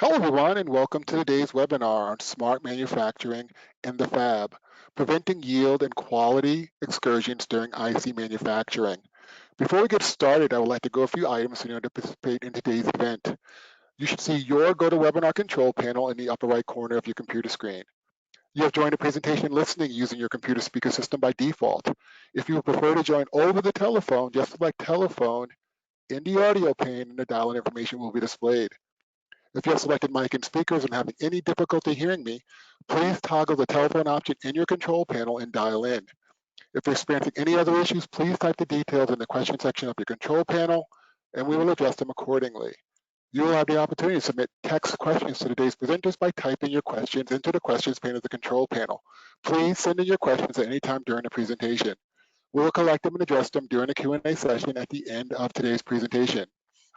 Hello everyone and welcome to today's webinar on smart manufacturing in the fab, preventing yield and quality excursions during IC manufacturing. Before we get started, I would like to go a few items in order to participate in today's event. You should see your GoToWebinar control panel in the upper right corner of your computer screen. You have joined a presentation listening using your computer speaker system by default. If you would prefer to join over the telephone, just select telephone in the audio pane and the dial-in information will be displayed. If you have selected mic and speakers and having any difficulty hearing me, please toggle the telephone option in your control panel and dial in. If you're experiencing any other issues, please type the details in the question section of your control panel and we will address them accordingly. You will have the opportunity to submit text questions to today's presenters by typing your questions into the questions pane of the control panel. Please send in your questions at any time during the presentation. We will collect them and address them during the Q&A session at the end of today's presentation.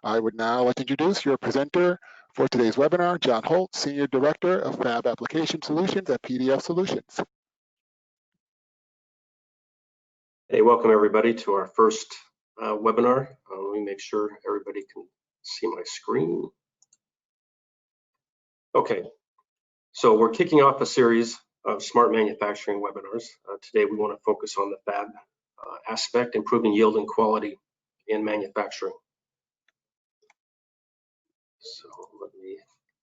I would now like to introduce your presenter for today's webinar, John Holt, Senior Director of Fab Application Solutions at PDF Solutions. Hey, welcome everybody to our first webinar. Let me make sure everybody can see my screen. Okay, so we're kicking off a series of smart manufacturing webinars. Today we want to focus on the fab aspect, improving yield and quality in manufacturing.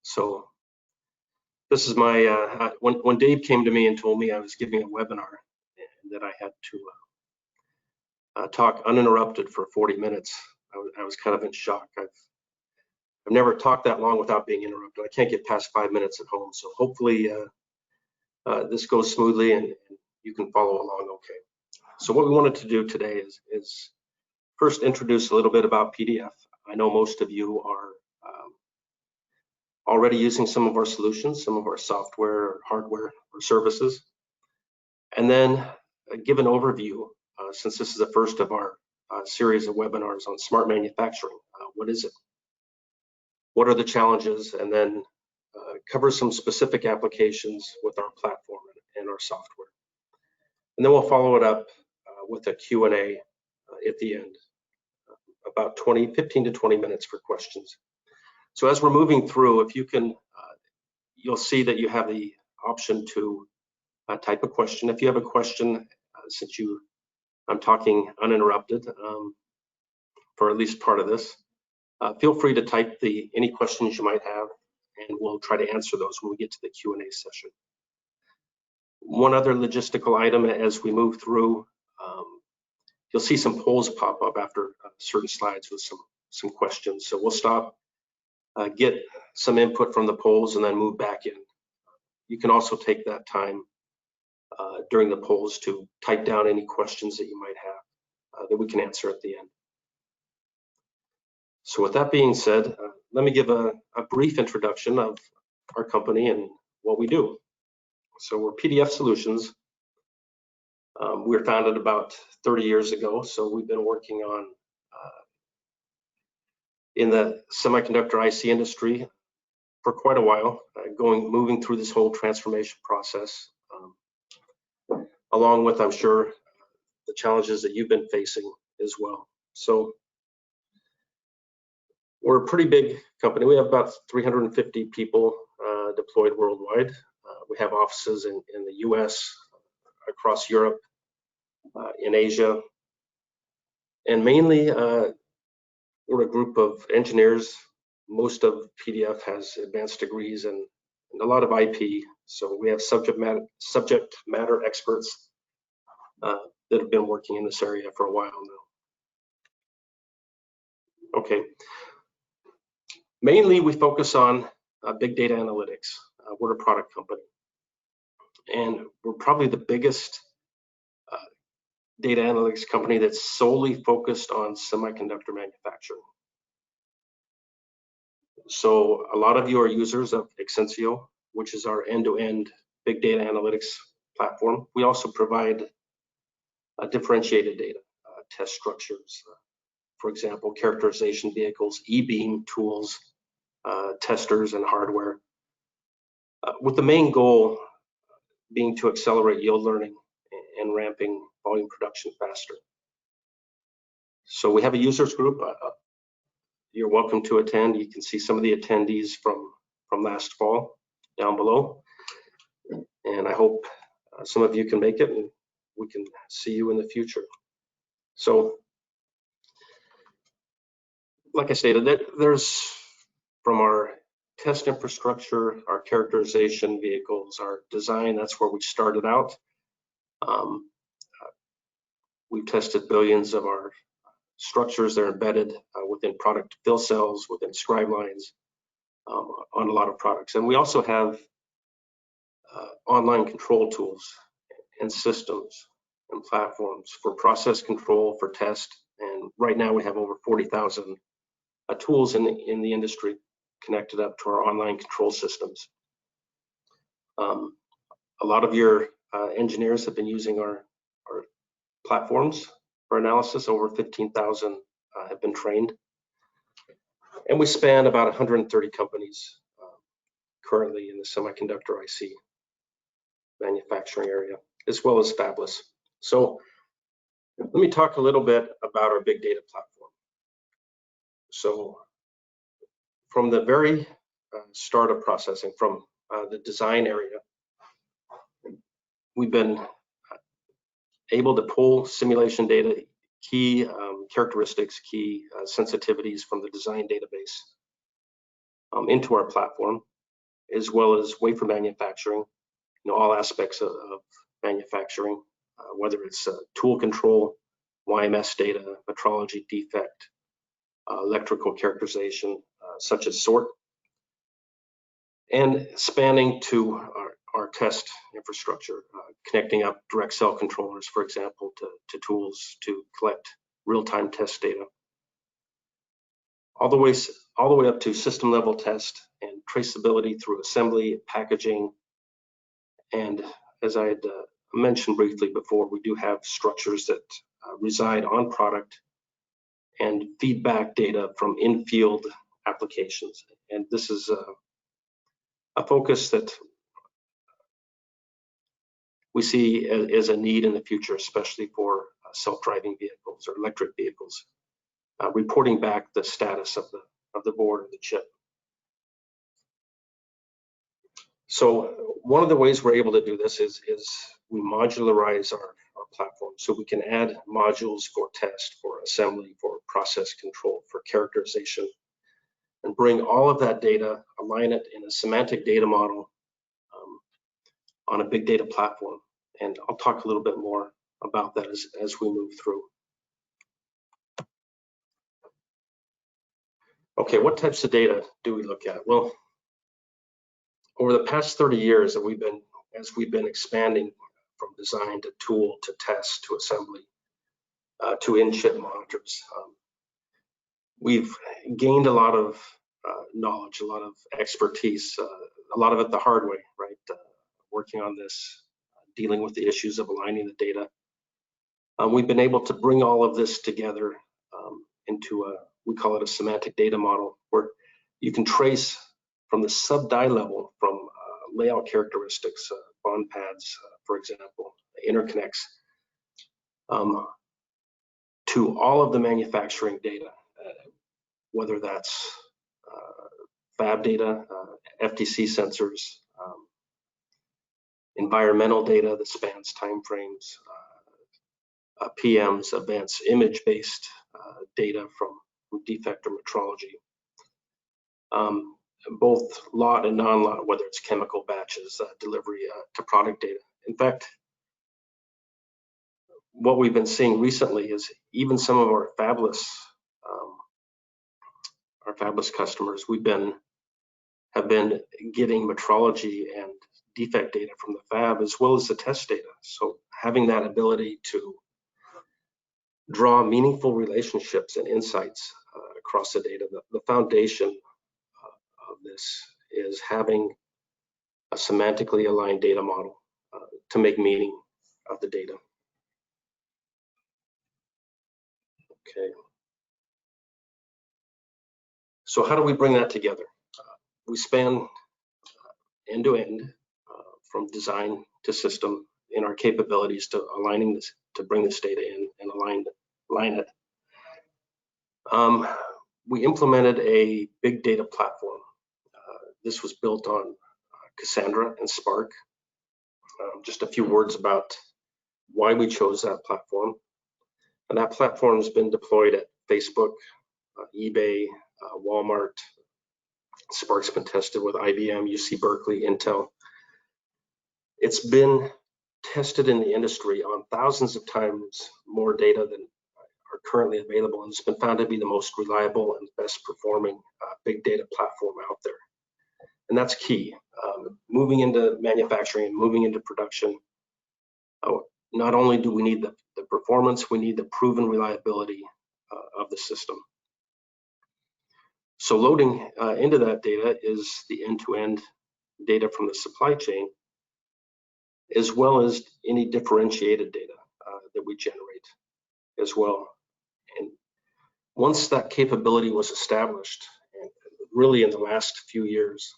So this is my, when Dave came to me and told me I was giving a webinar and that I had to talk uninterrupted for 40 minutes, I was kind of in shock. I've never talked that long without being interrupted. I can't get past 5 minutes at home. So hopefully this goes smoothly and you can follow along okay. So what we wanted to do today is first introduce a little bit about PDF. I know most of you are already using some of our solutions, some of our software or hardware or services. And then give an overview, since this is the first of our series of webinars on smart manufacturing. What is it? What are the challenges? And then cover some specific applications with our platform and our software. And then we'll follow it up with a Q&A at the end, about 15 to 20 minutes for questions. So as we're moving through, if you can, you'll see that you have the option to type a question. If you have a question, since I'm talking uninterrupted for at least part of this, feel free to type any questions you might have, and we'll try to answer those when we get to the Q&A session. One other logistical item as we move through, you'll see some polls pop up after certain slides with some questions. So we'll stop, get some input from the polls, and then move back in. You can also take that time during the polls to type down any questions that you might have that we can answer at the end. So with that being said, let me give a brief introduction of our company and what we do. So we're PDF Solutions. We were founded about 30 years ago, so we've been working on in the semiconductor IC industry for quite a while, moving through this whole transformation process, along with, I'm sure, the challenges that you've been facing as well. So we're a pretty big company. We have about 350 people deployed worldwide. We have offices in the US, across Europe, in Asia, and mainly we're a group of engineers. Most of PDF has advanced degrees and a lot of IP. So we have subject matter experts that have been working in this area for a while now. Okay. Mainly we focus on big data analytics. We're a product company, and we're probably the biggest data analytics company that's solely focused on semiconductor manufacturing. So a lot of you are users of Exensio, which is our end-to-end big data analytics platform. We also provide differentiated data, test structures, for example, characterization vehicles, e-beam tools, testers, and hardware, with the main goal being to accelerate yield learning and ramping volume production faster. So we have a users group. You're welcome to attend. You can see some of the attendees from from last fall down below. And I hope some of you can make it and we can see you in the future. So, like I stated, there's from our test infrastructure, our characterization vehicles, our design, that's where we started out. We've tested billions of our structures. They're embedded within product fill cells, within scribe lines, on a lot of products. And we also have online control tools and systems and platforms for process control, for test. And right now we have over 40,000 tools in the industry connected up to our online control systems. A lot of your engineers have been using our platforms for analysis. Over 15,000 have been trained. And we span about 130 companies currently in the semiconductor IC manufacturing area, as well as fabless. So let me talk a little bit about our big data platform. So from the very start of processing, from the design area, we've been able to pull simulation data, key characteristics, key sensitivities from the design database into our platform, as well as wafer manufacturing, all aspects of manufacturing, whether it's tool control, YMS data, metrology, defect, electrical characterization, such as sort, and spanning to our test infrastructure, connecting up direct cell controllers, for example, to tools to collect real-time test data, all the way up to system level test and traceability through assembly, packaging, and as I had mentioned briefly before, we do have structures that reside on product and feedback data from in-field applications. And this is a focus that we see as a need in the future, especially for self-driving vehicles or electric vehicles, reporting back the status of the board or the chip. So one of the ways we're able to do this is we modularize our platform, so we can add modules for test, for assembly, for process control, for characterization, and bring all of that data, align it in a semantic data model on a big data platform. And I'll talk a little bit more about that as we move through. Okay, what types of data do we look at? Well, over the past 30 years that as we've been expanding from design to tool to test to assembly to in-chip monitors, we've gained a lot of knowledge, a lot of expertise, a lot of it the hard way, right? Working on this, dealing with the issues of aligning the data. We've been able to bring all of this together into we call it a semantic data model, where you can trace from the sub-die level, from layout characteristics, bond pads, for example, interconnects, to all of the manufacturing data, whether that's fab data, FTC sensors, environmental data that spans timeframes, PMs, advanced image-based data from defect or metrology, both lot and non-lot, whether it's chemical batches, delivery to product data. In fact, what we've been seeing recently is even some of our fabless customers, have been getting metrology and defect data from the fab as well as the test data. So having that ability to draw meaningful relationships and insights across the data, the foundation of this is having a semantically aligned data model to make meaning of the data. Okay. So how do we bring that together? We span end to end, from design to system, in our capabilities to aligning this, to bring this data in and align it. We implemented a big data platform this was built on Cassandra and Spark. Just a few words about why we chose that platform. And that platform has been deployed at Facebook, eBay, Walmart. Spark's been tested with IBM, UC Berkeley, Intel. It's been tested in the industry on thousands of times more data than are currently available, and it's been found to be the most reliable and best performing big data platform out there. And that's key. Moving into manufacturing and moving into production, not only do we need the performance, we need the proven reliability of the system. So loading into that data is the end-to-end data from the supply chain, as well as any differentiated data that we generate as well. And once that capability was established, and really in the last few years,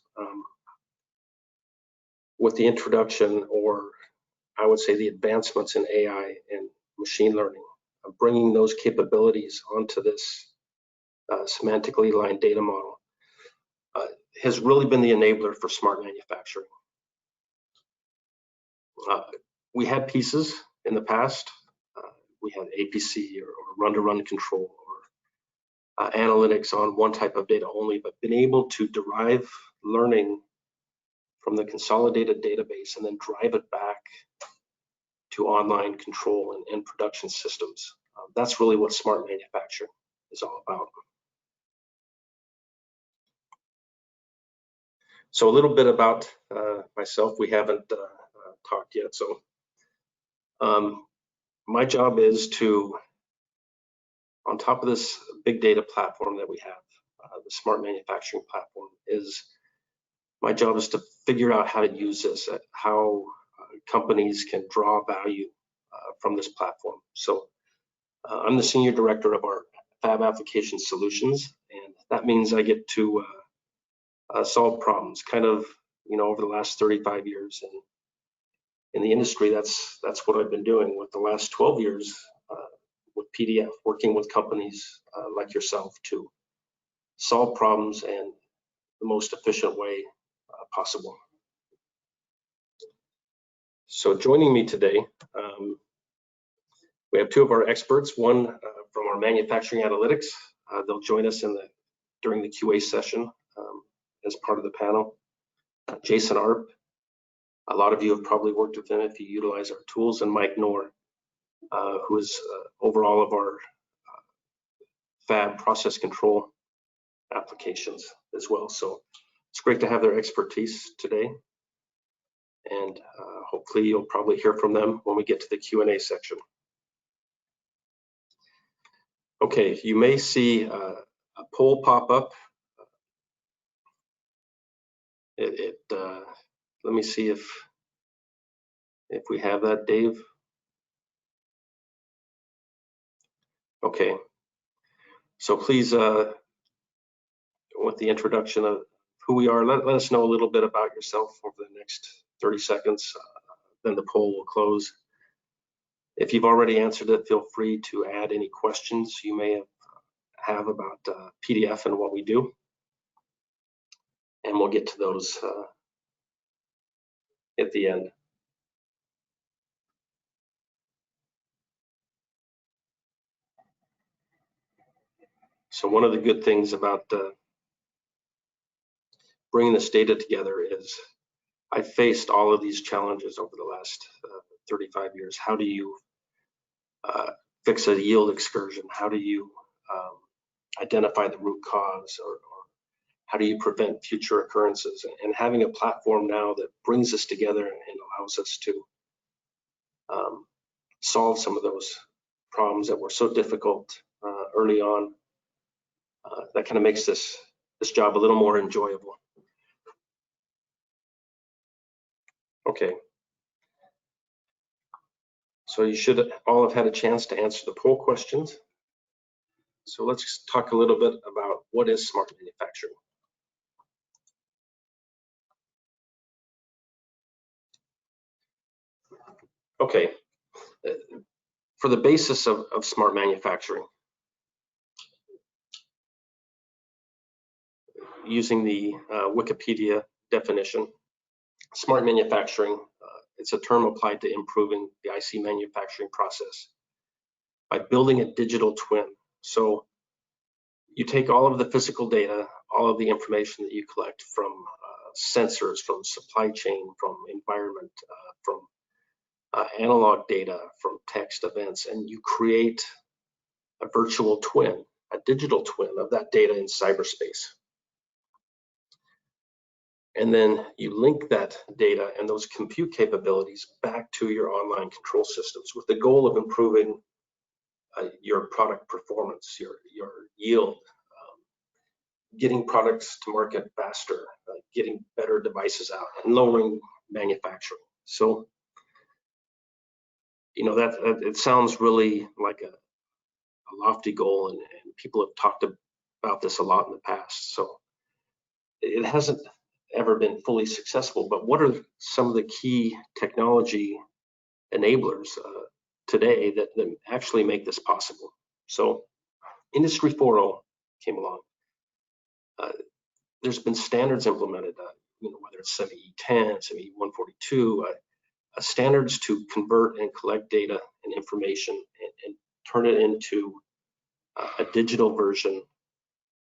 with the introduction, or I would say the advancements in AI and machine learning, bringing those capabilities onto this semantically aligned data model has really been the enabler for smart manufacturing. We had pieces in the past. We had APC or run-to-run control or analytics on one type of data only, but been able to derive learning from the consolidated database and then drive it back to online control and production systems. That's really what smart manufacturing is all about. So a little bit about myself. We haven't talked yet. So my job is to, on top of this big data platform that we have, the smart manufacturing platform, my job is to figure out how to use this, how companies can draw value from this platform. So I'm the senior director of our Fab Application Solutions, and that means I get to solve problems kind of, over the last 35 years. And in the industry, that's what I've been doing with the last 12 years with PDF, working with companies like yourself to solve problems in the most efficient way possible. So joining me today, we have two of our experts, one from our manufacturing analytics. They'll join us during the QA session as part of the panel. Jason Arp, a lot of you have probably worked with him if you utilize our tools, and Mike Knorr, who is over all of our fab process control applications as well. So it's great to have their expertise today, and hopefully you'll probably hear from them when we get to the Q&A section. Okay, you may see a poll pop up. Let me see if we have that, Dave. Okay, so please, with the introduction of who we are, let us know a little bit about yourself over the next 30 seconds, then the poll will close. If you've already answered it, feel free to add any questions you may have about PDF and what we do, and we'll get to those at the end. So one of the good things about bringing this data together is I've faced all of these challenges over the last 35 years. How do you fix a yield excursion? How do you identify the root cause, or how do you prevent future occurrences? And having a platform now that brings us together and allows us to solve some of those problems that were so difficult early on, that kind of makes this job a little more enjoyable. Okay. So you should all have had a chance to answer the poll questions. So let's talk a little bit about what is smart manufacturing. Okay, for the basis of smart manufacturing, using the Wikipedia definition, smart manufacturing, it's a term applied to improving the IC manufacturing process by building a digital twin. So you take all of the physical data, all of the information that you collect from sensors, from supply chain, from environment, from analog data, from text events, and you create a virtual twin, a digital twin of that data in cyberspace. And then you link that data and those compute capabilities back to your online control systems with the goal of improving your product performance, your yield, getting products to market faster, getting better devices out, and lowering manufacturing. So, you know, that it sounds really like a lofty goal, and people have talked about this a lot in the past. So it hasn't ever been fully successful, but what are some of the key technology enablers today that actually make this possible? So Industry 4.0 came along. There's been standards implemented, you know, whether it's SEMI-E10, SEMI-142, standards to convert and collect data and information and turn it into a digital version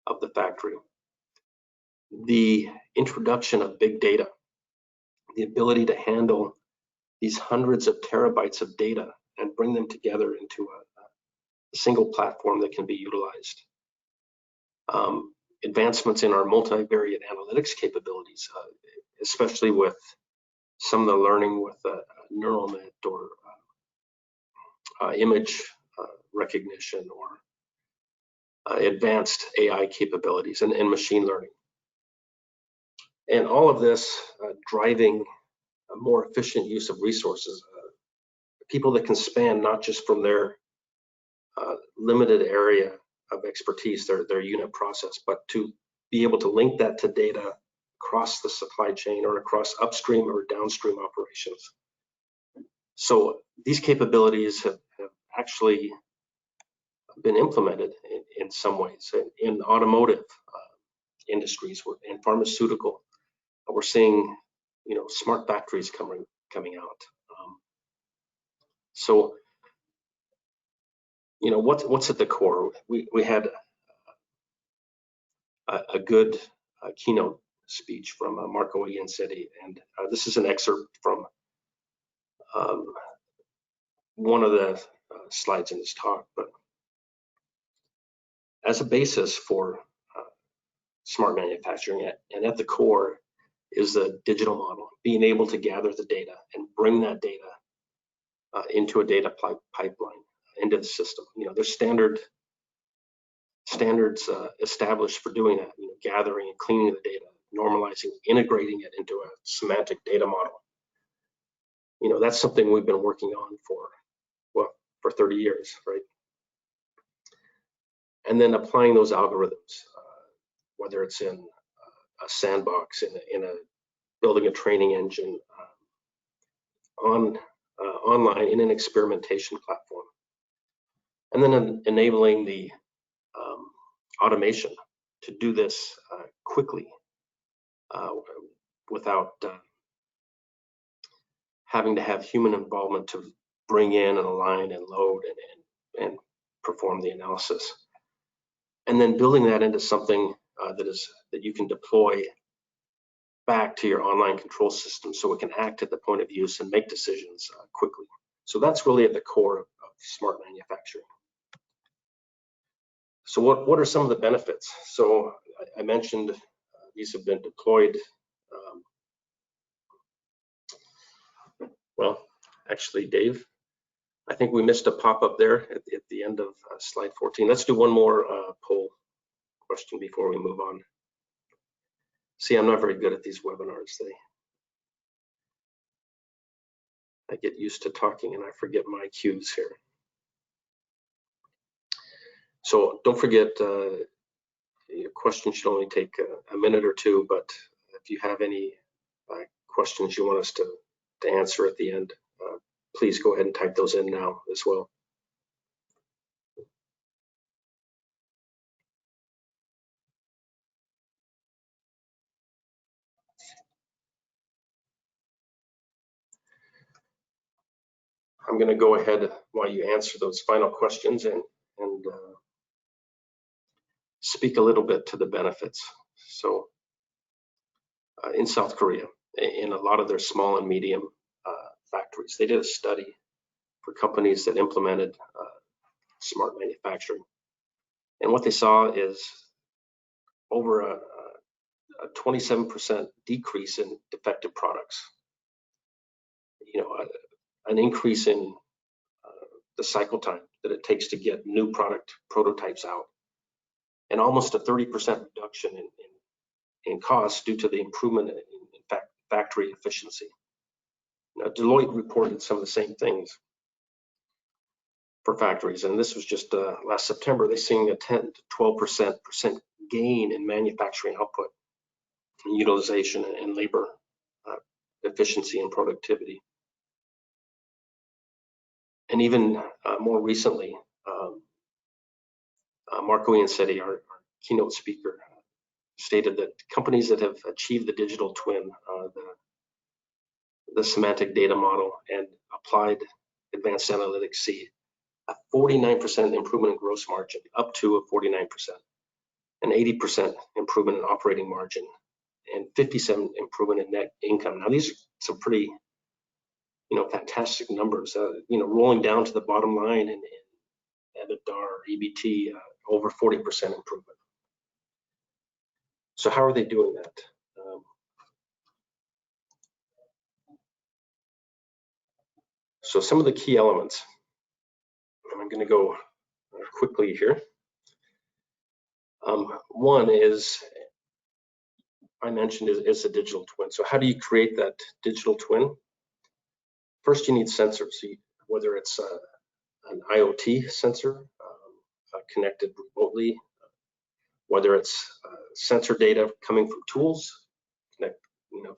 of the factory. The introduction of big data, the ability to handle these hundreds of terabytes of data and bring them together into a single platform that can be utilized. Advancements in our multivariate analytics capabilities, especially with some of the learning with neural net or image recognition or advanced AI capabilities and machine learning. And all of this driving a more efficient use of resources, people that can span not just from their limited area of expertise, their unit process, but to be able to link that to data across the supply chain or across upstream or downstream operations. So these capabilities have actually been implemented in some ways in automotive industries, in pharmaceutical. We're seeing, you know, smart factories coming out. So, you know, what's at the core? We had a good keynote speech from Marco Iancetti, and this is an excerpt from one of the slides in this talk. But as a basis for smart manufacturing, and at the core is the digital model, being able to gather the data and bring that data into a data pipeline, into the system. You know, there's standards established for doing that, you know, gathering and cleaning the data, normalizing, integrating it into a semantic data model. You know, that's something we've been working on for 30 years, right? And then applying those algorithms, whether it's in a sandbox, in a building a training engine, online in an experimentation platform, and then enabling the automation to do this quickly without having to have human involvement to bring in and align and load and perform the analysis, and then building that into something that you can deploy back to your online control system so it can act at the point of use and make decisions quickly. So that's really at the core of smart manufacturing. So what are some of the benefits? So I mentioned these have been deployed. Well, actually, Dave, I think we missed a pop-up there at the end of slide 14. Let's do one more poll question before we move on. See, I'm not very good at these webinars. I get used to talking and I forget my cues here. So don't forget, your questions should only take a minute or two, but if you have any questions you want us to answer at the end, please go ahead and type those in now as well. I'm going to go ahead while you answer those final questions and speak a little bit to the benefits. So in South Korea, in a lot of their small and medium factories, they did a study for companies that implemented smart manufacturing. And what they saw is over a 27% decrease in defective products. You know, an increase in the cycle time that it takes to get new product prototypes out, and almost a 30% reduction in costs due to the improvement in factory efficiency. Now, Deloitte reported some of the same things for factories, and this was just last September. They're seeing a 10 to 12% gain in manufacturing output, and utilization, and labor efficiency and productivity. And even more recently, Marco Iancetti, our keynote speaker, stated that companies that have achieved the digital twin, the semantic data model, and applied advanced analytics see a 49% improvement in gross margin, up to a 49%, an 80% improvement in operating margin, and 57% improvement in net income. Now, these are some pretty, fantastic numbers. Rolling down to the bottom line in EBITDA or EBT, over 40% improvement. So how are they doing that? So some of the key elements, and I'm going to go quickly here. One is, I mentioned, is a digital twin. So how do you create that digital twin? First, you need sensors, whether it's an IoT sensor connected remotely, whether it's sensor data coming from tools,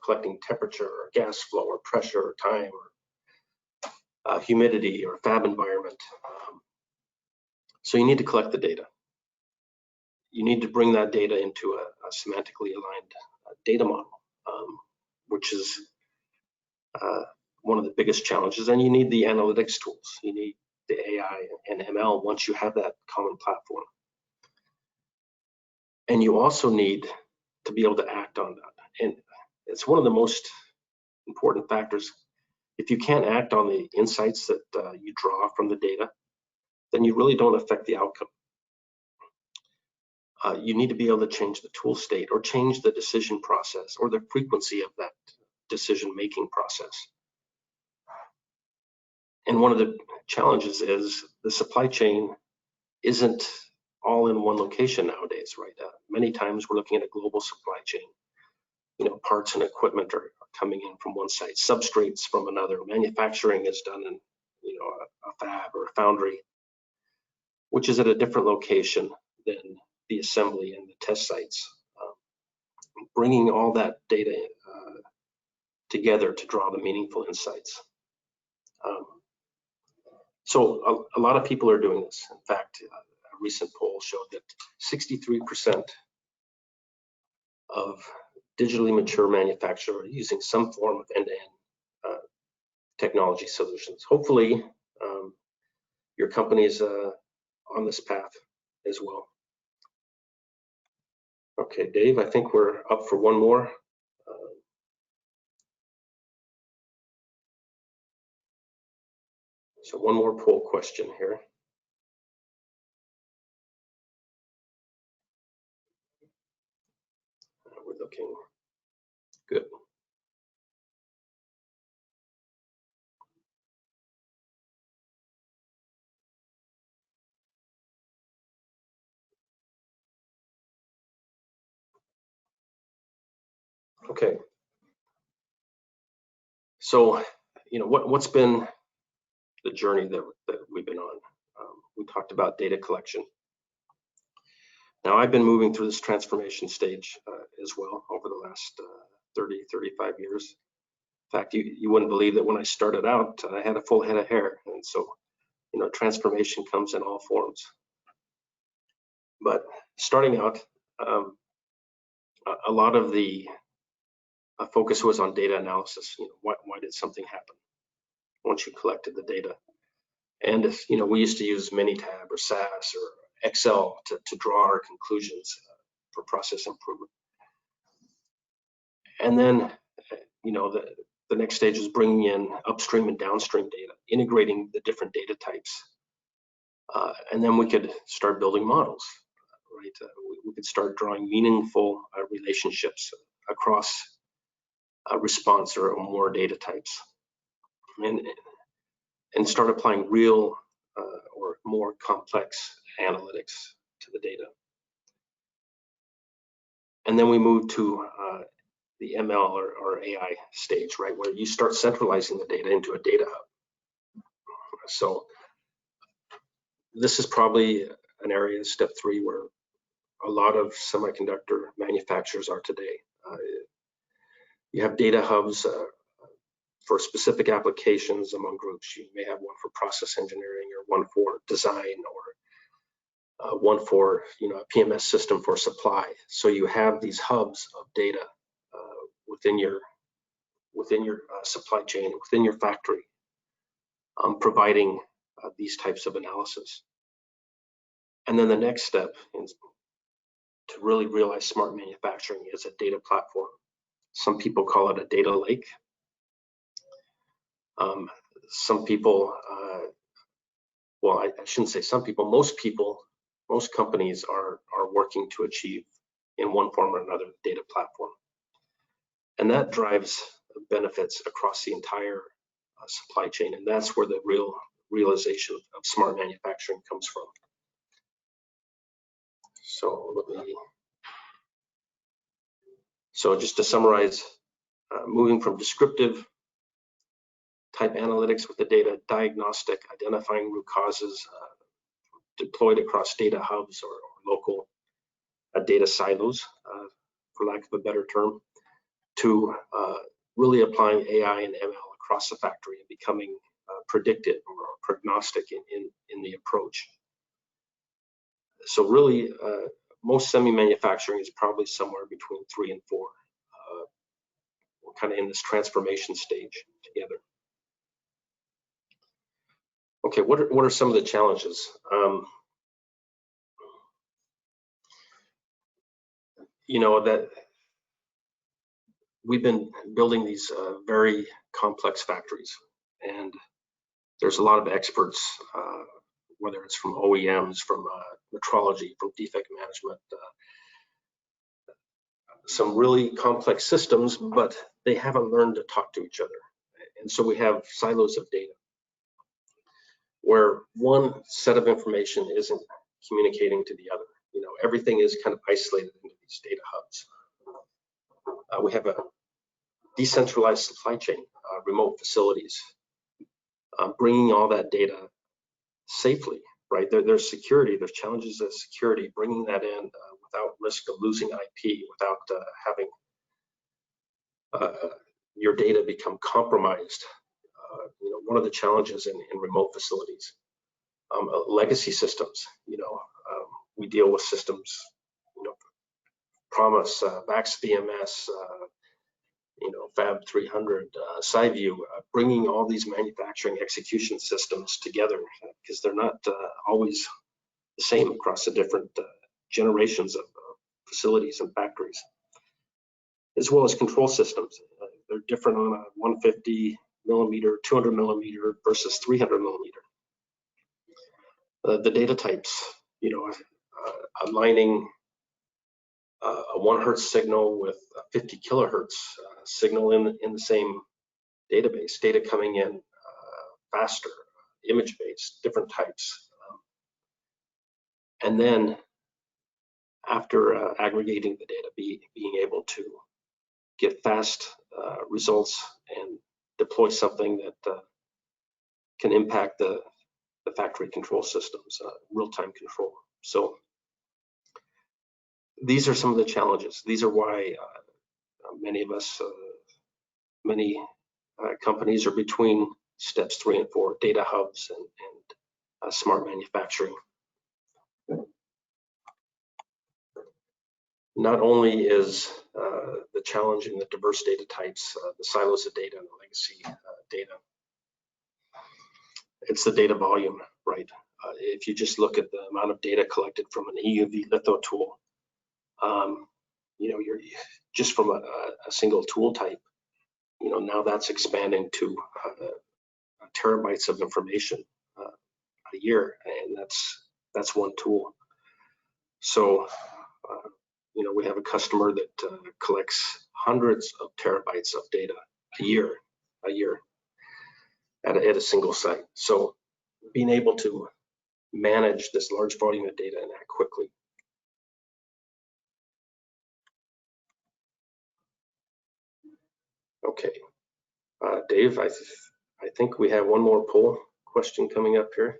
collecting temperature or gas flow or pressure or time or humidity or fab environment. So you need to collect the data. You need to bring that data into a semantically aligned data model, which is one of the biggest challenges. And you need the analytics tools. You need the AI and ML once you have that common platform. And you also need to be able to act on that. And it's one of the most important factors. If you can't act on the insights that you draw from the data, then you really don't affect the outcome. You need to be able to change the tool state or change the decision process or the frequency of that decision-making process. And one of the challenges is the supply chain isn't all in one location nowadays, right? Many times we're looking at a global supply chain. Parts and equipment are coming in from one site, substrates from another. Manufacturing is done in, a fab or a foundry, which is at a different location than the assembly and the test sites. Bringing all that data together to draw the meaningful insights. So a lot of people are doing this. In fact, a recent poll showed that 63% of digitally mature manufacturers are using some form of end-to-end technology solutions. Hopefully, your company is on this path as well. Okay, Dave, I think we're up for one more. So one more poll question here. We're looking good. Okay. So, what's been the journey that we've been on? We talked about data collection. Now, I've been moving through this transformation stage as well over the last 30, 35 years. In fact, you wouldn't believe that when I started out, I had a full head of hair. And so, transformation comes in all forms. But starting out, a lot of the focus was on data analysis. Why did something happen? once you collected the data. And if, you know, we used to use Minitab or SAS or Excel to draw our conclusions for process improvement. And then, you know, the next stage is bringing in upstream and downstream data, integrating the different data types. And then we could start building models, right? We could start drawing meaningful relationships across a response or more data types, and start applying real or more complex analytics to the data. And then we move to the ML or AI stage, right, where you start centralizing the data into a data hub. So this is probably an area, step 3, where a lot of semiconductor manufacturers are today. You have data hubs for specific applications among groups. You may have one for process engineering, or one for design, or one for, you know, a PMS system for supply. So you have these hubs of data within your supply chain, within your factory, providing these types of analysis. And then the next step is to really realize smart manufacturing is a data platform. Some people call it a data lake. Some people, well, I shouldn't say some people, most companies are working to achieve in one form or another data platform. And that drives benefits across the entire supply chain. And that's where the real realization of smart manufacturing comes from. So just to summarize, moving from descriptive type analytics with the data, diagnostic, identifying root causes, deployed across data hubs or local data silos, for lack of a better term, to really applying AI and ML across the factory and becoming predictive or prognostic in the approach. So really, most semi-manufacturing is probably somewhere between 3 and 4. We're kind of in this transformation stage together. Okay, what are some of the challenges? You know, that we've been building these very complex factories, and there's a lot of experts, whether it's from OEMs, from metrology, from defect management, some really complex systems, but they haven't learned to talk to each other. And so we have silos of data where one set of information isn't communicating to the other. You know, everything is kind of isolated into these data hubs. We have a decentralized supply chain, remote facilities, bringing all that data safely, right? There's security, there's challenges of security, bringing that in without risk of losing IP, without having your data become compromised. You know, one of the challenges in remote facilities, legacy systems. You know, we deal with systems, you know, Promise, VAX VMS, you know, Fab 300, SciView, bringing all these manufacturing execution systems together, because they're not always the same across the different generations of facilities and factories, as well as control systems. They're different on a 150 millimeter, 200 millimeter versus 300 millimeter. The data types, you know, aligning a 1 hertz signal with a 50 kilohertz signal in the same database, data coming in faster, image-based, different types. And then after aggregating the data, being able to get fast results and deploy something that can impact the factory control systems, real-time control. So these are some of the challenges. These are why many of us, many companies are between steps 3 and 4, data hubs and smart manufacturing. Not only is the challenge in the diverse data types, the silos of data and the legacy data, it's the data volume, right? If you just look at the amount of data collected from an EUV litho tool, you're just from a single tool type, now that's expanding to terabytes of information a year, and that's one tool. So, we have a customer that collects hundreds of terabytes of data a year at a single site. So, being able to manage this large volume of data and act quickly. Okay, Dave, I think we have one more poll question coming up here.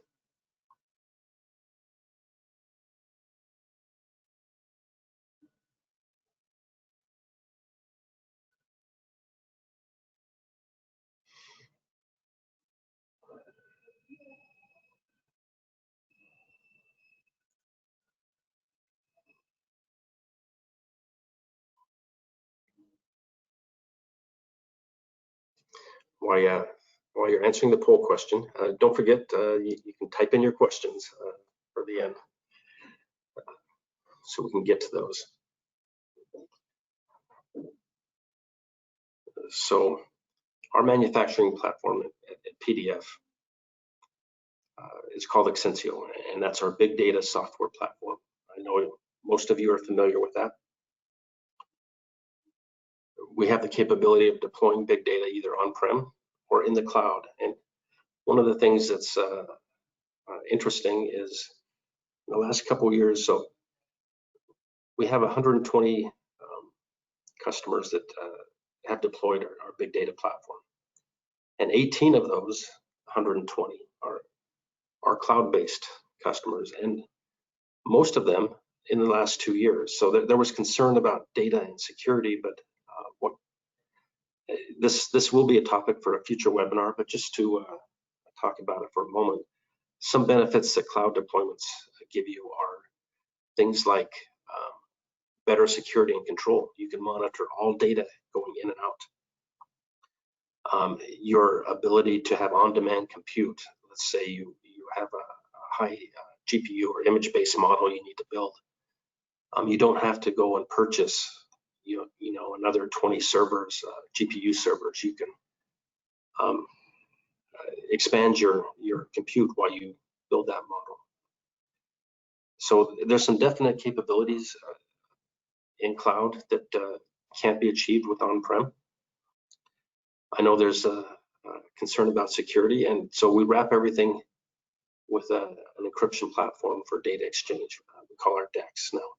While you're answering the poll question, don't forget you can type in your questions for the end, so we can get to those. So our manufacturing platform at PDF is called Exensio, and that's our big data software platform. I know most of you are familiar with that. We have the capability of deploying big data either on-prem or in the cloud. And one of the things that's interesting is in the last couple of years, so we have 120 customers that have deployed our big data platform. And 18 of those 120 are cloud-based customers, and most of them in the last 2 years. So there was concern about data and security, but this will be a topic for a future webinar, but just to talk about it for a moment. Some benefits that cloud deployments give you are things like better security and control. You can monitor all data going in and out. Your ability to have on-demand compute. Let's say you have a high GPU or image-based model you need to build. You don't have to go and purchase another 20 servers, GPU servers. You can expand your compute while you build that model. So there's some definite capabilities in cloud that can't be achieved with on-prem. I know there's a concern about security, and so we wrap everything with an encryption platform for data exchange. We call our DEX. Now,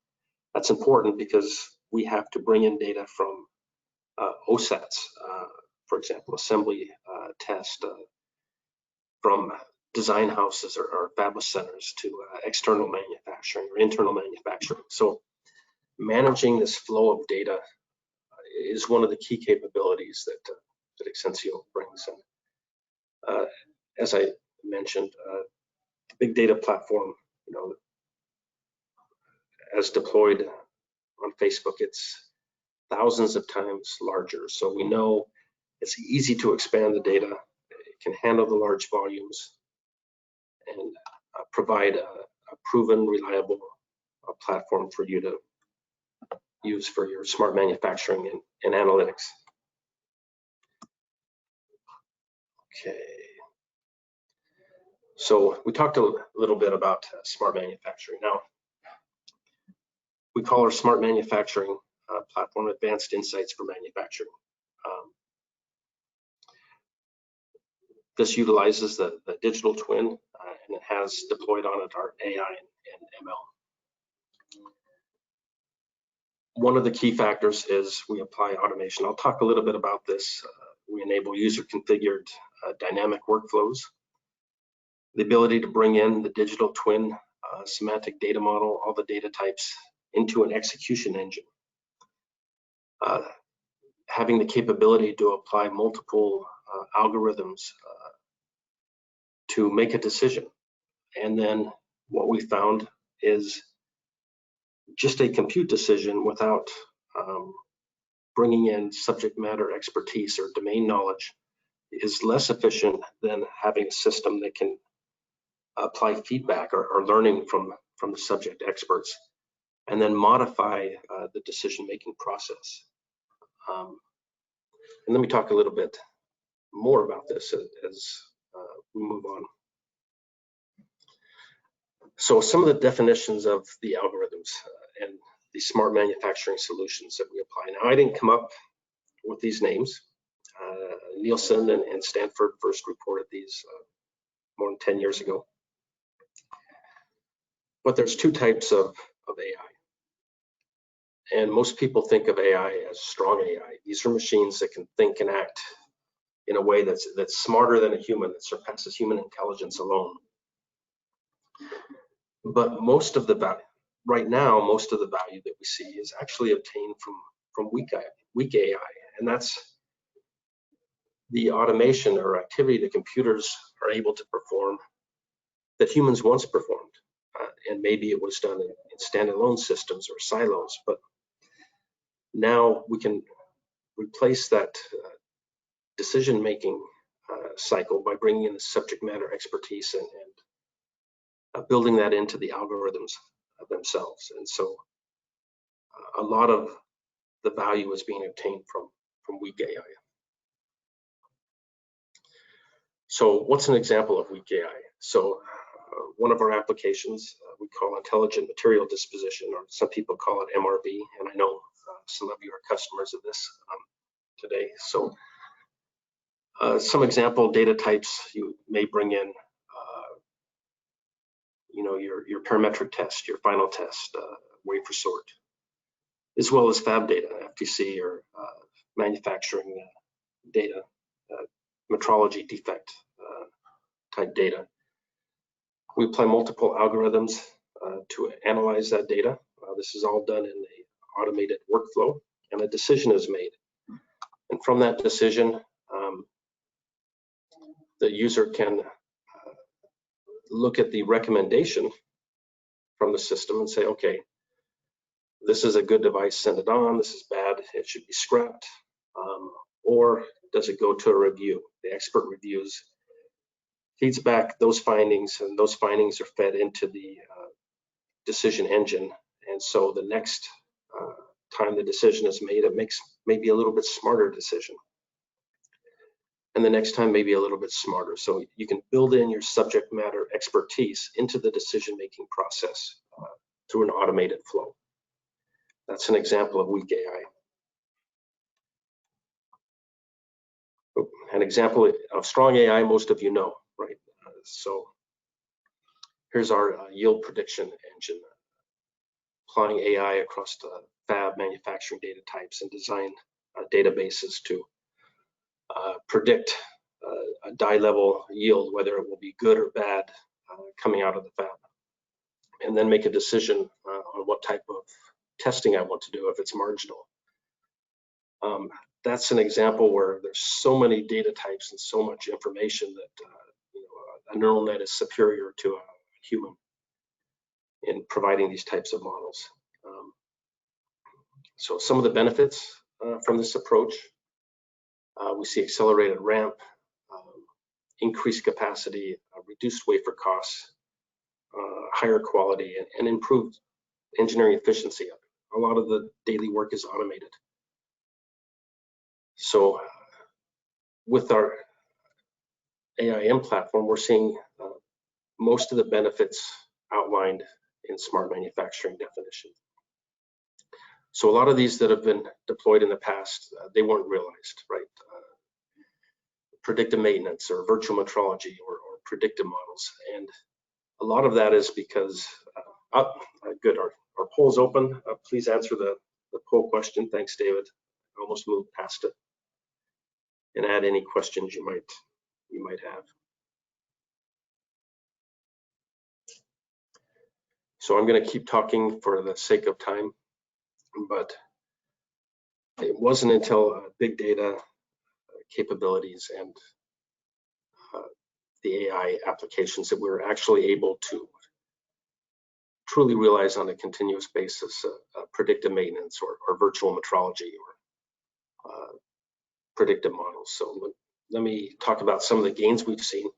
that's important because we have to bring in data from OSATs, for example, assembly test, from design houses or fabless centers to external manufacturing or internal manufacturing. So managing this flow of data is one of the key capabilities that Exensio brings in. As I mentioned, the big data platform, as deployed on Facebook, it's thousands of times larger. So we know it's easy to expand the data. It can handle the large volumes and provide a proven, reliable platform for you to use for your smart manufacturing and analytics. Okay. So we talked a little bit about smart manufacturing. Now, we call our smart manufacturing platform Advanced Insights for Manufacturing. This utilizes the digital twin, and it has deployed on it our AI and ML. One of the key factors is we apply automation. I'll talk a little bit about this. We enable user-configured dynamic workflows, the ability to bring in the digital twin semantic data model, all the data types into an execution engine. Having the capability to apply multiple algorithms to make a decision. And then what we found is just a compute decision without bringing in subject matter expertise or domain knowledge is less efficient than having a system that can apply feedback or learning from the subject experts, and then modify the decision-making process. And let me talk a little bit more about this as we move on. So some of the definitions of the algorithms and the smart manufacturing solutions that we apply. Now, I didn't come up with these names. Nielsen and Stanford first reported these more than 10 years ago. But there's two types of AI. And most people think of AI as strong AI. These are machines that can think and act in a way that's smarter than a human, that surpasses human intelligence alone. But most of the value, right now, most of the value that we see is actually obtained from weak AI, and that's the automation or activity that computers are able to perform that humans once performed. And maybe it was done in standalone systems or silos, but now we can replace that decision-making cycle by bringing in the subject matter expertise and building that into the algorithms themselves. And so a lot of the value is being obtained from weak AI. So what's an example of weak AI? So one of our applications we call intelligent material disposition, or some people call it MRD, and I know some of you are customers of this today. So some example data types you may bring in, your parametric test, your final test, wafer sort, as well as fab data, FTC or manufacturing data, metrology defect type data. We apply multiple algorithms to analyze that data. This is all done in an automated workflow, and a decision is made. And from that decision, the user can look at the recommendation from the system and say, okay, this is a good device, send it on. This is bad, it should be scrapped. Or does it go to a review? The expert reviews, feeds back those findings, and those findings are fed into the decision engine. And so the next time the decision is made, it makes maybe a little bit smarter decision. And the next time maybe a little bit smarter. So you can build in your subject matter expertise into the decision-making process through an automated flow. That's an example of weak AI. An example of strong AI, most of you know, right? So here's our yield prediction engine, applying AI across the fab manufacturing data types and design databases to predict a die level yield, whether it will be good or bad coming out of the fab, and then make a decision on what type of testing I want to do if it's marginal. That's an example where there's so many data types and so much information that a neural net is superior to a human in providing these types of models. So some of the benefits from this approach, we see accelerated ramp, increased capacity, reduced wafer costs, higher quality, and improved engineering efficiency. A lot of the daily work is automated. So with our AIM platform, we're seeing most of the benefits outlined in smart manufacturing definition. So a lot of these that have been deployed in the past, they weren't realized, right? Predictive maintenance or virtual metrology or predictive models. And a lot of that is because, good, our poll's open. Please answer the poll question. Thanks, David. I almost moved past it. And add any questions you might have. So I'm going to keep talking for the sake of time, but it wasn't until big data capabilities and the AI applications that we were actually able to truly realize on a continuous basis predictive maintenance or virtual metrology or predictive models. So let me talk about some of the gains we've seen.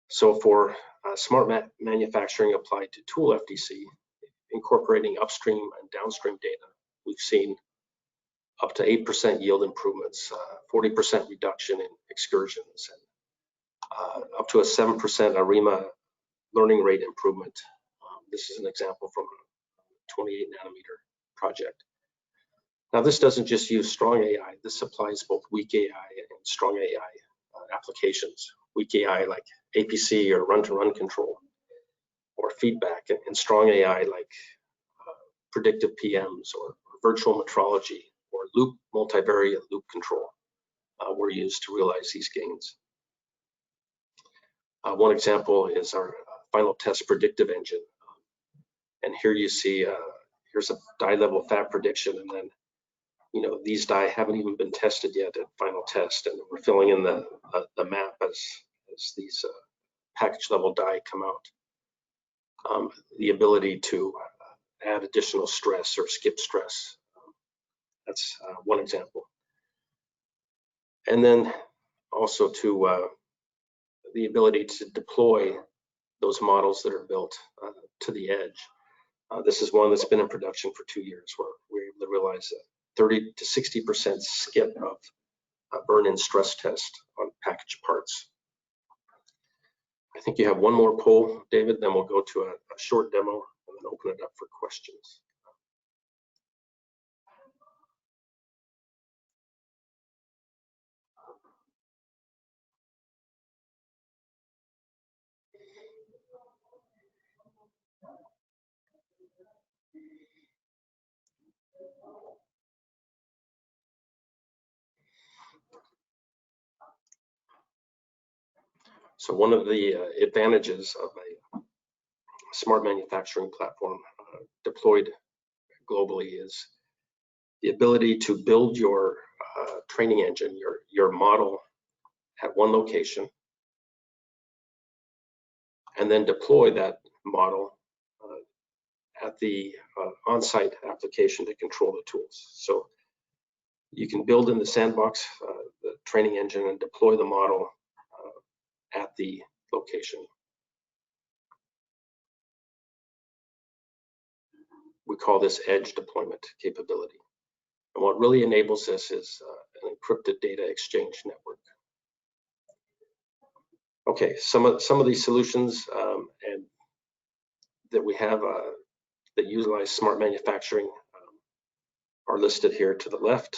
So for smart manufacturing applied to tool FDC, incorporating upstream and downstream data, we've seen up to 8% yield improvements, 40% reduction in excursions, and up to a 7% ARIMA learning rate improvement. This is an example from a 28 nanometer project. Now, this doesn't just use strong AI. This applies both weak AI and strong AI applications. Weak AI like APC or run-to-run control or feedback, and strong AI like predictive PMs or virtual metrology or loop multivariate loop control were used to realize these gains. One example is our final test predictive engine. And here you see, here's a die level fab prediction, and then these die haven't even been tested yet at final test, and we're filling in the map as these package level die come out. The ability to add additional stress or skip stress. That's one example. And then also to the ability to deploy those models that are built to the edge. This is one that's been in production for 2 years, where we're able to realize a 30 to 60% skip of a burn-in stress test on packaged parts. I think you have one more poll, David, then we'll go to a short demo and then open it up for questions. So one of the advantages of a smart manufacturing platform deployed globally is the ability to build your training engine, your model at one location, and then deploy that model at the on-site application to control the tools. So you can build in the sandbox the training engine and deploy the model at the location. We call this edge deployment capability. And what really enables this is an encrypted data exchange network. Okay, some of these solutions and that we have that utilize smart manufacturing are listed here to the left,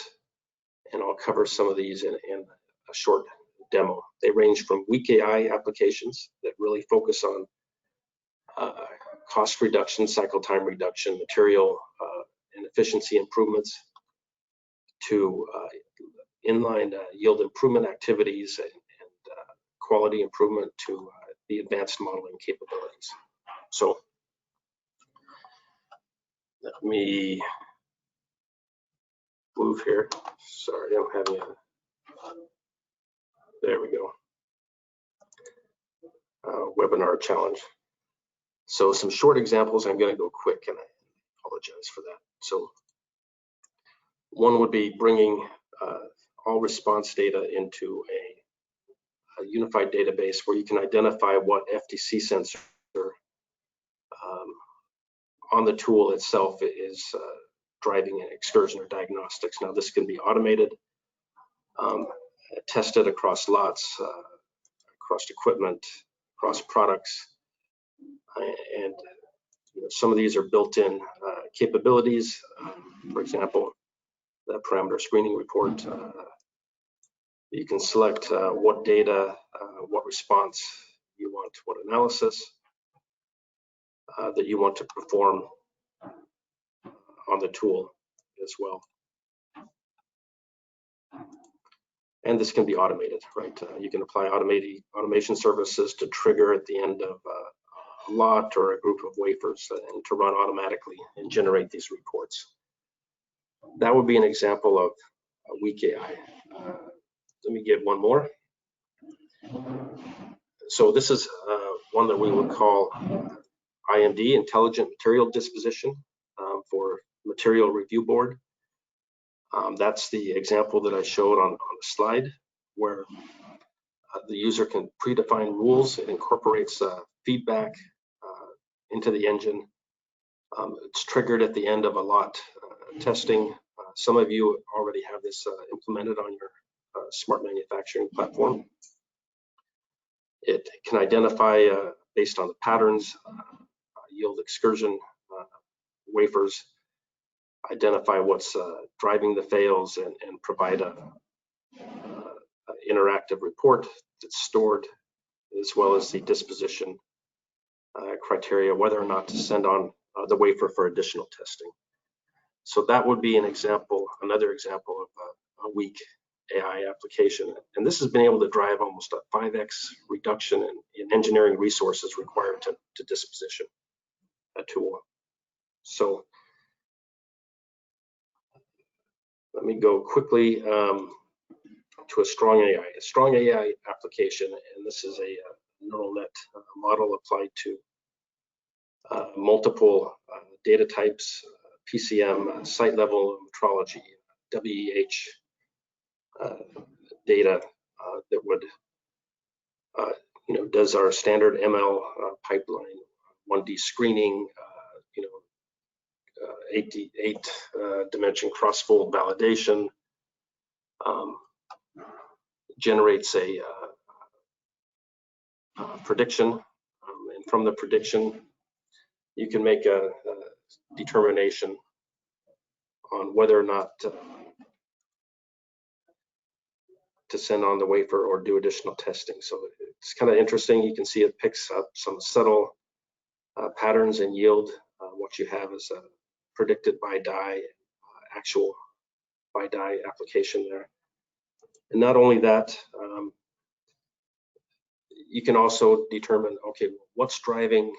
and I'll cover some of these in a short demo. They range from weak AI applications that really focus on cost reduction, cycle time reduction, material and efficiency improvements, to inline yield improvement activities and quality improvement, to the advanced modeling capabilities. So let me move here. Sorry, I'm having a, there we go. Webinar challenge. So some short examples. I'm going to go quick, and I apologize for that. So one would be bringing all response data into a unified database where you can identify what FDC sensor on the tool itself is driving an excursion or diagnostics. Now, this can be automated, tested across lots, across equipment, across products, and some of these are built-in capabilities. For example, the parameter screening report. You can select what data, what response you want, what analysis that you want to perform on the tool as well. And this can be automated, right? You can apply automation services to trigger at the end of a lot or a group of wafers and to run automatically and generate these reports. That would be an example of a weak AI. Let me get one more. So this is one that we would call IMD, Intelligent Material Disposition, for Material Review Board. That's the example that I showed on the slide. where the user can predefine rules. It incorporates feedback into the engine. It's triggered at the end of a lot testing. Some of you already have this implemented on your smart manufacturing platform. It can identify, based on the patterns, yield excursion wafers, identify what's driving the fails, and provide a interactive report that's stored, as well as the disposition criteria, whether or not to send on the wafer for additional testing. So that would be an example, another example of a weak AI application. And this has been able to drive almost a 5x reduction in engineering resources required to disposition a tool. So let me go quickly to a strong AI. A strong AI application, and this is a neural net model applied to multiple data types, PCM, site level metrology, WEH data that would, does our standard ML pipeline, 1D screening, 8 dimension cross-fold validation, generates a prediction, and from the prediction, you can make a determination on whether or not to send on the wafer or do additional testing. So it's kind of interesting. You can see it picks up some subtle patterns in yield. What you have is a predicted by die, actual by die application there. And not only that, you can also determine, okay, what's driving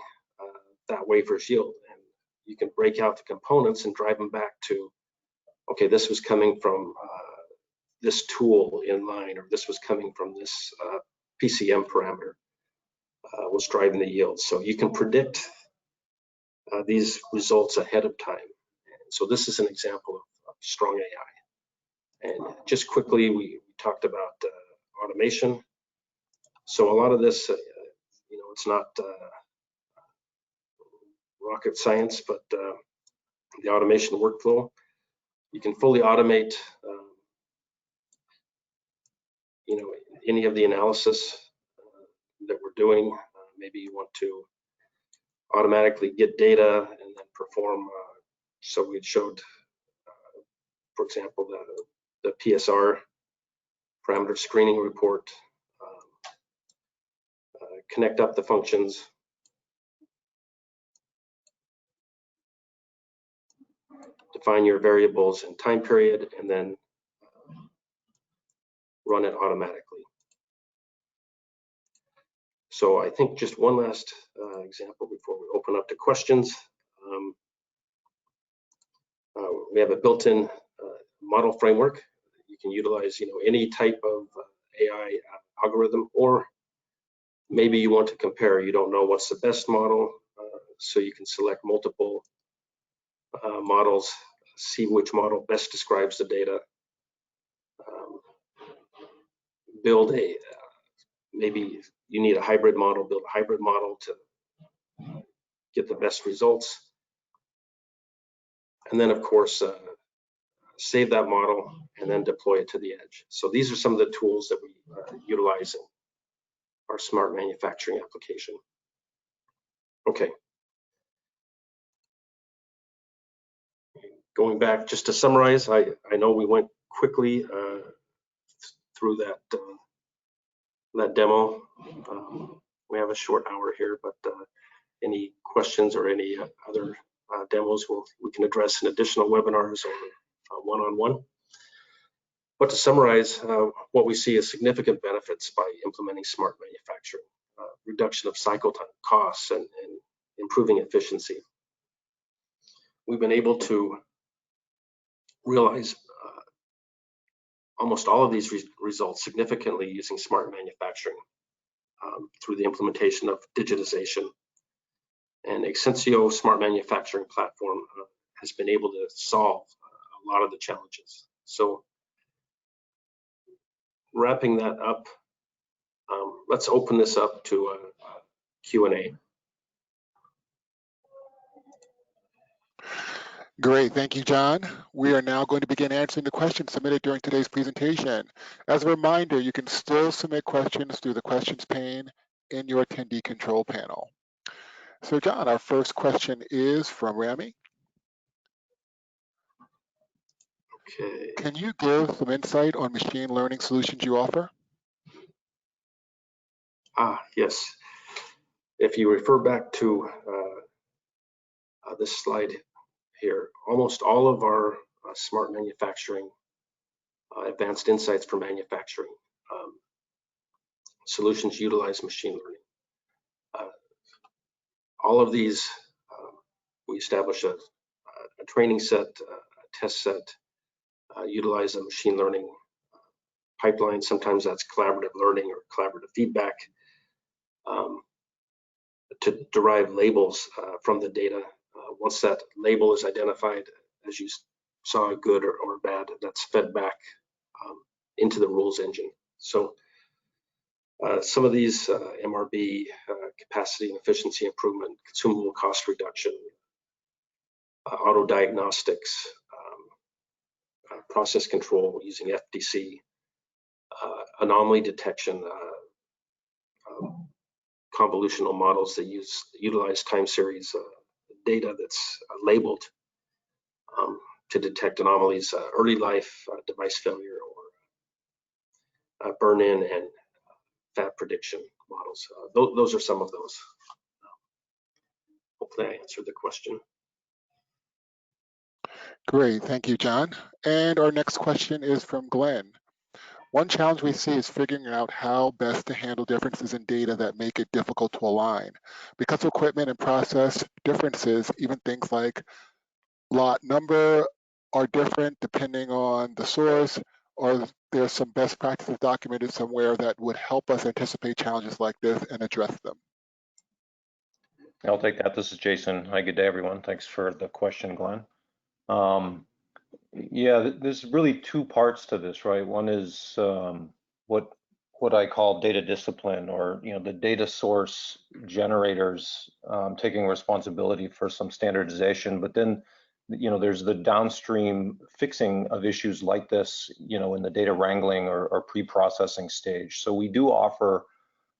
that wafer's yield, and you can break out the components and drive them back to, okay, this was coming from this tool in line, or this was coming from this PCM parameter was driving the yield. So you can predict these results ahead of time. And so this is an example of strong AI. And just quickly, we talked about automation. So a lot of this, it's not rocket science, but the automation workflow, you can fully automate any of the analysis that we're doing. Maybe you want to automatically get data and then perform. So we showed, for example, the PSR parameter screening report, connect up the functions, define your variables and time period, and then run it automatically. So I think just one last example before we open up to questions. We have a built-in model framework. You can utilize, any type of AI algorithm, or maybe you want to compare. You don't know what's the best model, so you can select multiple models, see which model best describes the data. Build maybe you need a hybrid model, build a hybrid model to get the best results. And then, of course, save that model and then deploy it to the edge. So these are some of the tools that we utilize in our smart manufacturing application. Okay. Going back, just to summarize, I know we went quickly through that demo. We have a short hour here, but any questions or any other demos we can address in additional webinars or one-on-one. But to summarize, what we see is significant benefits by implementing smart manufacturing, reduction of cycle time, costs, and improving efficiency. We've been able to realize almost all of these results significantly using smart manufacturing through the implementation of digitization. And Exensio Smart Manufacturing Platform has been able to solve a lot of the challenges. So wrapping that up, let's open this up to Q&A. Great, thank you, John. We are now going to begin answering the questions submitted during today's presentation. As a reminder, you can still submit questions through the questions pane in your attendee control panel. So John, our first question is from Rami. Okay. Can you give some insight on machine learning solutions you offer? Yes. If you refer back to this slide here, almost all of our smart manufacturing, advanced insights for manufacturing solutions utilize machine learning. All of these, we establish a training set, a test set, utilize a machine learning pipeline. Sometimes that's collaborative learning or collaborative feedback to derive labels from the data. Once that label is identified, as you saw, good or bad, that's fed back into the rules engine. So some of these MRB, capacity and efficiency improvement, consumable cost reduction, auto diagnostics, process control using FDC, anomaly detection, convolutional models that utilize time series data that's labeled to detect anomalies, early life device failure, or burn-in and fab prediction models. Those are some of those. Hopefully I answered the question. Great, thank you, John. And our next question is from Glenn. One challenge we see is figuring out how best to handle differences in data that make it difficult to align. Because of equipment and process differences, even things like lot number are different depending on the source, or there's some best practices documented somewhere that would help us anticipate challenges like this and address them. I'll take that. This is Jason. Hi, good day, everyone. Thanks for the question, Glenn. Yeah, there's really two parts to this, right? One is what I call data discipline, or the data source generators taking responsibility for some standardization, but then there's the downstream fixing of issues like this, in the data wrangling or pre-processing stage. So we do offer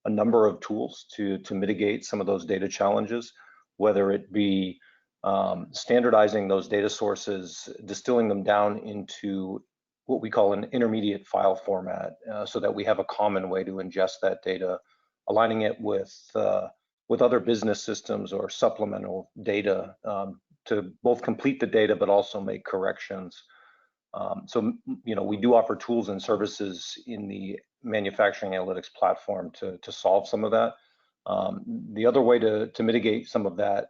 a number of tools to mitigate some of those data challenges, whether it be standardizing those data sources, distilling them down into what we call an intermediate file format, so that we have a common way to ingest that data, aligning it with other business systems or supplemental data to both complete the data but also make corrections. So we do offer tools and services in the manufacturing analytics platform to solve some of that. The other way to mitigate some of that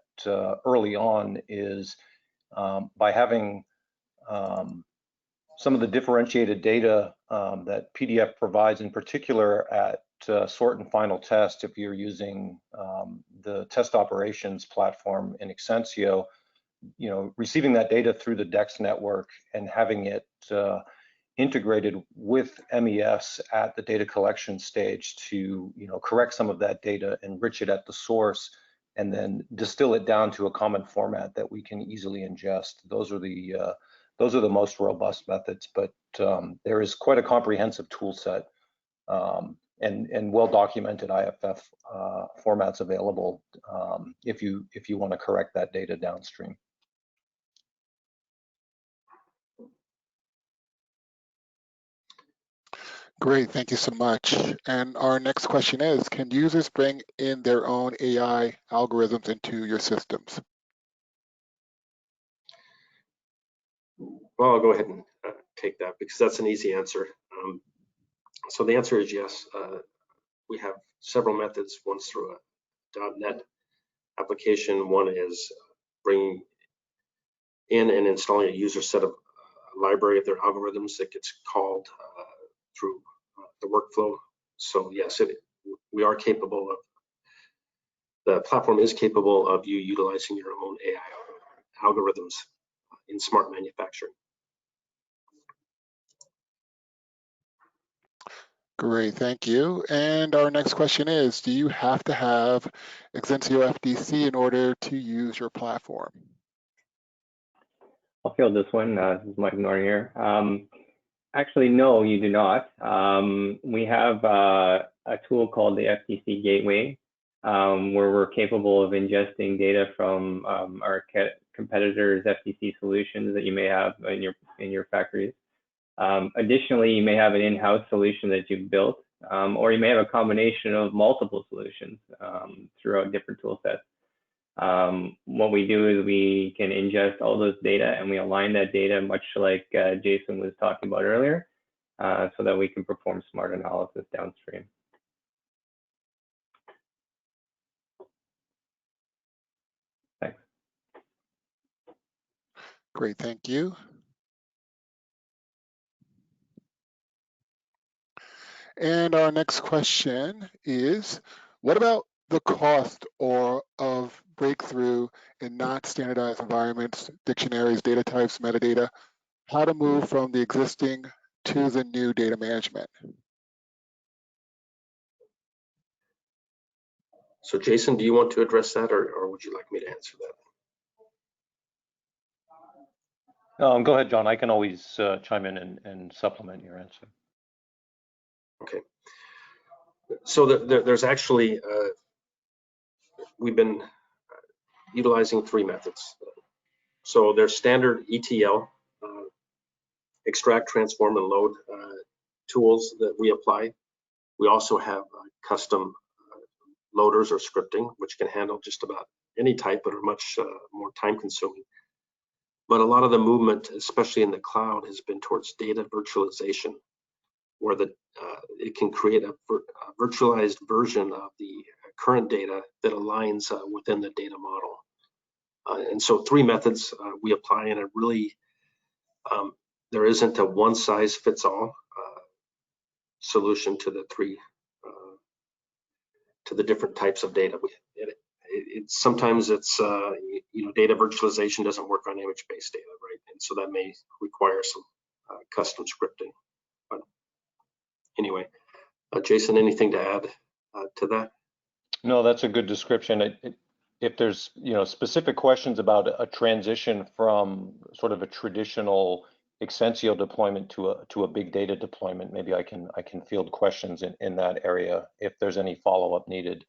early on is by having some of the differentiated data that PDF provides, in particular at sort and final test. If you're using the test operations platform in Exensio, receiving that data through the DEX network and having it integrated with MES at the data collection stage to correct some of that data, enrich it at the source, and then distill it down to a common format that we can easily ingest. Those are the most robust methods, but there is quite a comprehensive tool set and well-documented IFF formats available if you want to correct that data downstream. Great, thank you so much. And our next question is, can users bring in their own AI algorithms into your systems? Well, I'll go ahead and take that because that's an easy answer. So the answer is yes. We have several methods. One's through a .NET application. One is bringing in and installing a user set of library of their algorithms that gets called through the workflow. So yes, we are capable of, the platform is capable of you utilizing your own AI algorithms in smart manufacturing. Great, thank you. And our next question is, do you have to have Exensio FDC in order to use your platform? I'll field this one. This is Mike Norton here. Actually, no, you do not. We have a tool called the FDC Gateway, where we're capable of ingesting data from our competitors' FDC solutions that you may have in your factories. Additionally, you may have an in-house solution that you've built, or you may have a combination of multiple solutions throughout different tool sets. What we do is we can ingest all those data and we align that data much like Jason was talking about earlier, so that we can perform smart analysis downstream. Thanks. Great, thank you. And our next question is, what about the cost of breakthrough in not standardized environments, dictionaries, data types, metadata, how to move from the existing to the new data management? So Jason, do you want to address that, or would you like me to answer that? Go ahead, John. I can always chime in and supplement your answer. Okay. So there's actually, we've been utilizing 3 methods. So there's standard ETL, extract, transform, and load tools that we apply. We also have custom loaders or scripting, which can handle just about any type, but are much more time consuming. But a lot of the movement, especially in the cloud, has been towards data virtualization, where it can create a virtualized version of the current data that aligns within the data model. And so 3 methods we apply, and it really, there isn't a one-size-fits-all solution to the 3, to the different types of data. Sometimes it's, data virtualization doesn't work on image-based data, right? And so that may require some custom scripting. But anyway, Jason, anything to add to that? No, that's a good description. If there's specific questions about a transition from sort of a traditional Exensio deployment to a big data deployment, maybe I can field questions in that area if there's any follow-up needed.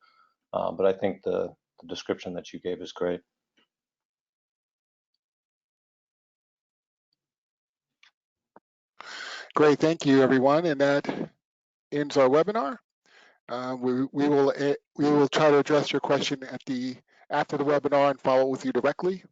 But I think the description that you gave is great. Great, thank you, everyone. And that ends our webinar. We will try to address your question after the webinar and follow with you directly.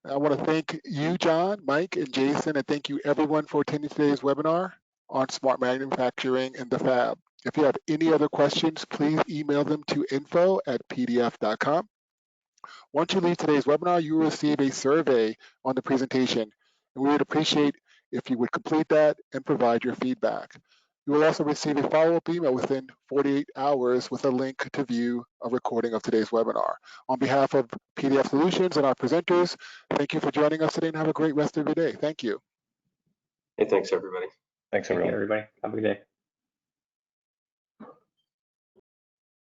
I want to thank you, John, Mike, and Jason, and thank you everyone for attending today's webinar on smart manufacturing in the fab. If you have any other questions, please email them to info@pdf.com. Once you leave today's webinar, you will receive a survey on the presentation, and we would appreciate if you would complete that and provide your feedback. You will also receive a follow-up email within 48 hours with a link to view a recording of today's webinar. On behalf of PDF Solutions and our presenters, thank you for joining us today and have a great rest of your day. Thank you. Hey, thanks, everybody. Thanks, everyone. Thank you, everybody. Have a good day.